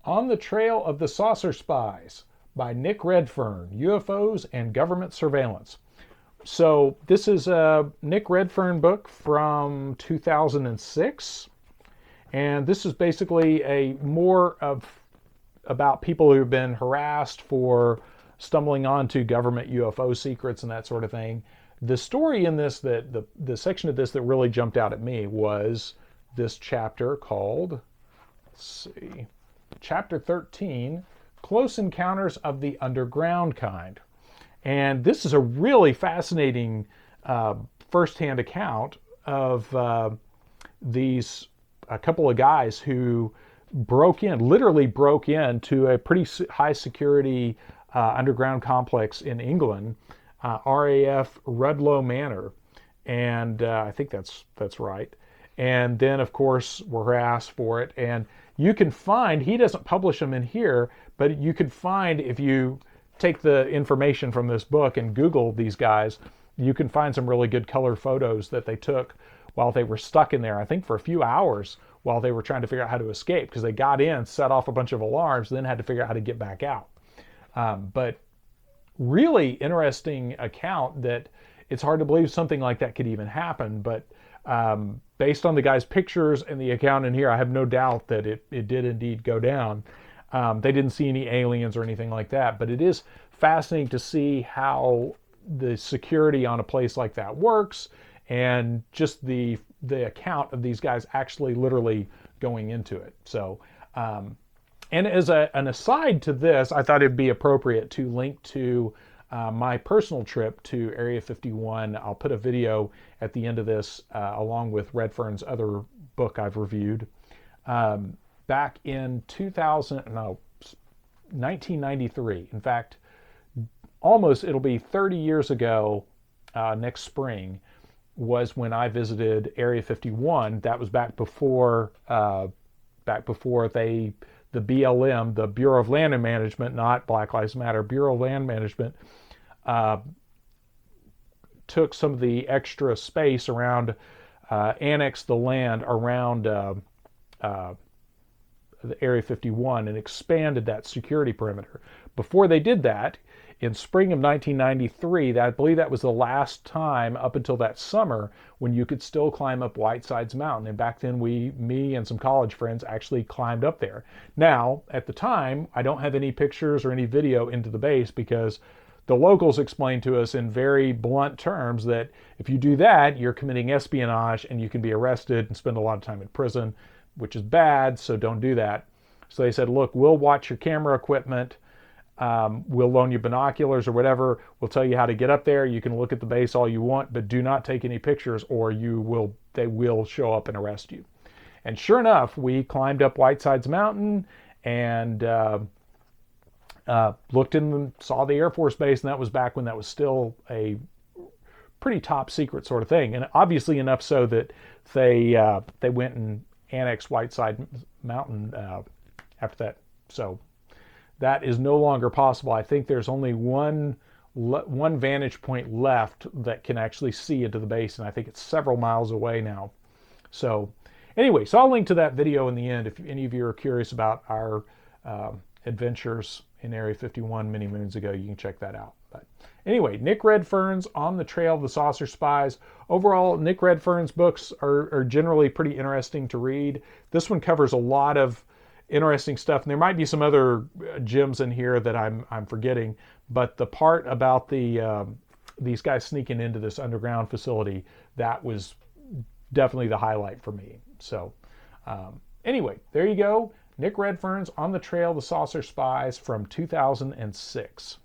On the Trail of the Saucer Spies by Nick Redfern, UFOs and Government Surveillance. So this is a Nick Redfern book from 2006. And this is basically a more of about people who have been harassed for stumbling onto government UFO secrets and that sort of thing. The story in this, that the section of this that really jumped out at me was this chapter called, let's see, Chapter 13, Close Encounters of the Underground Kind. And this is a really fascinating firsthand account of a couple of guys who literally broke into a pretty high security underground complex in England, RAF Rudloe Manor. And I think that's right. And then, of course, were harassed for it. And you can find, he doesn't publish them in here, but you could find, if you take the information from this book and Google these guys, you can find some really good color photos that they took while they were stuck in there, I think for a few hours, while they were trying to figure out how to escape, because they got in, set off a bunch of alarms, then had to figure out how to get back out. But really interesting account that it's hard to believe something like that could even happen. But based on the guy's pictures and the account in here, I have no doubt that it did indeed go down. They didn't see any aliens or anything like that, but it is fascinating to see how the security on a place like that works, and just the account of these guys actually literally going into it. So, and as an aside to this, I thought it'd be appropriate to link to my personal trip to Area 51. I'll put a video at the end of this along with Redfern's other book I've reviewed. Back in 1993. In fact, almost it'll be 30 years ago next spring was when I visited Area 51. That was back before the BLM, the Bureau of Land Management, not Black Lives Matter, Bureau of Land Management, took some of the extra space around, annexed the land around the Area 51 and expanded that security perimeter. Before they did that, in spring of 1993, I believe that was the last time up until that summer when you could still climb up Whitesides Mountain. And back then me and some college friends actually climbed up there. Now, at the time, I don't have any pictures or any video into the base because the locals explained to us in very blunt terms that if you do that, you're committing espionage and you can be arrested and spend a lot of time in prison, which is bad, so don't do that. So they said, look, we'll watch your camera equipment, we'll loan you binoculars or whatever, we'll tell you how to get up there, you can look at the base all you want, but do not take any pictures or they will show up and arrest you. And sure enough, we climbed up Whitesides Mountain and looked in, saw the Air Force Base, and that was back when that was still a pretty top secret sort of thing. And obviously enough so that they went and annexed Whiteside Mountain after that. So that is no longer possible. I think there's only one vantage point left that can actually see into the base, and I think it's several miles away now. So anyway, so I'll link to that video in the end if any of you are curious about our adventures in Area 51 many moons ago. You can check that out. But anyway, Nick Redfern's On the Trail of the Saucer Spies. Overall, Nick Redfern's books are generally pretty interesting to read. This one covers a lot of interesting stuff, and there might be some other gems in here that I'm forgetting, but the part about these guys sneaking into this underground facility, that was definitely the highlight for me. So anyway, there you go. Nick Redfern's On the Trail of the Saucer Spies from 2006.